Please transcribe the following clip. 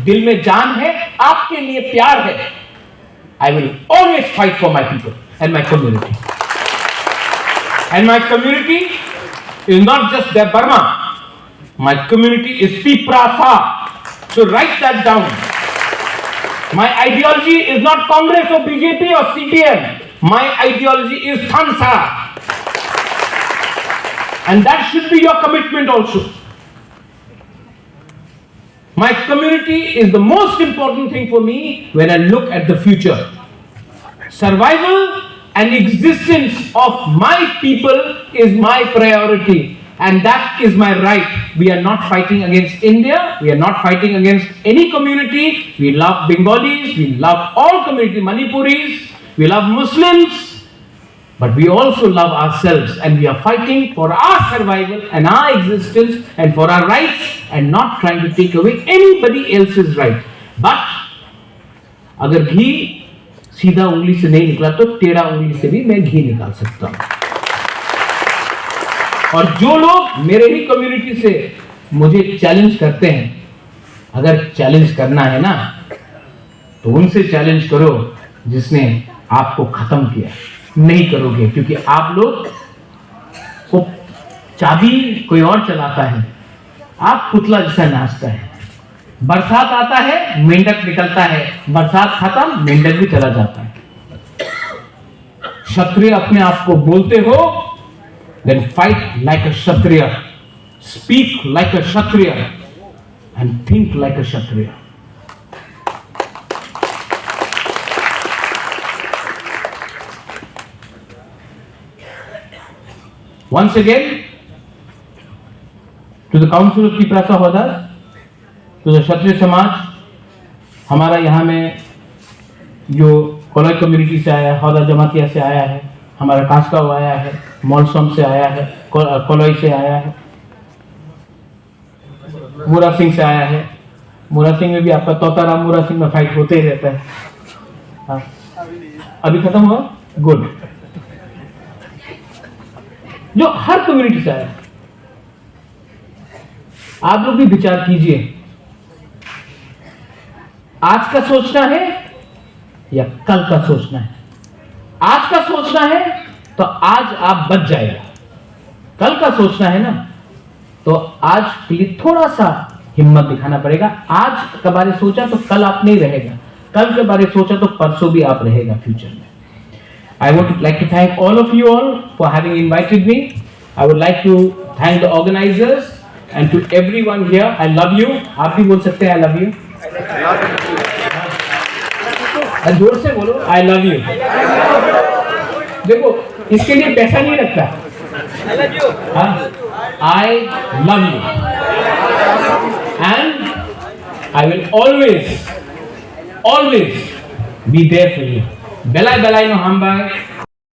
दिल में जान है, आपके लिए प्यार है. I will always fight for my people and my community. And my community is not just their Burma. My community is Twiprasa. So write that down. My ideology is not Congress or BJP or CPM. My ideology is Thansa. And that should be your commitment also. My community is the most important thing for me when I look at the future. Survival and existence of my people is my priority, and that is my right. We are not fighting against India. We are not fighting against any community. We love Bengalis. We love all communities, Manipuris. We love Muslims. But we also love ourselves, and we are fighting for our survival and our existence and for our rights, and not trying to take away anybody else's right. But अगर घी सीधा उंगली से नहीं निकला तो टेढ़ा उंगली से भी मैं घी निकाल सकता हूं. और जो लोग मेरे ही कम्युनिटी से मुझे चैलेंज करते हैं, अगर चैलेंज करना है ना तो उनसे चैलेंज करो जिसने आपको खत्म किया. नहीं करोगे, क्योंकि आप लोग को चाबी कोई और चलाता है, आप पुतला जैसा नाचता है. बरसात आता है, मेंढक निकलता है, बरसात खत्म, मेंढक भी चला जाता है. क्षत्रिय अपने आप को बोलते हो, then fight like a kshatriya, speak like a kshatriya, and think like a kshatriya. Once again, to the Council of Twiprasa holders, to the Kshatriya समाज, हमारा यहाँ में जो कोलाई कम्युनिटी से आया है, हौदा जमातिया से आया है, हमारा कास्काव आया है, मौलसम से आया है, कोलाई से आया है, मूरा सिंह से आया है. मूरा सिंह में भी आपका तोताराम मूरा सिंह में फाइट होते ही रहता है. हाँ, अभी खत्म हुआ. गुड. जो हर कम्युनिटी से आया. आप लोग भी विचार कीजिए, आज का सोचना है या कल का सोचना है. आज का सोचना है तो आज आप बच जाएगा. कल का सोचना है ना तो आज के लिए थोड़ा सा हिम्मत दिखाना पड़ेगा. आज के बारे सोचा तो कल आप नहीं रहेगा, कल के बारे सोचा तो परसों भी आप रहेगा फ्यूचर में. I would like to thank all of you all for having invited me. I would like to thank the organizers and to everyone here. I love you. आप भी बोल सकते हैं I love you. जोर से बोलो I love you. देखो इसके लिए पैसा नहीं लगता. I love you. हाँ, I love you. And I will always be there for you. Belai no hambai.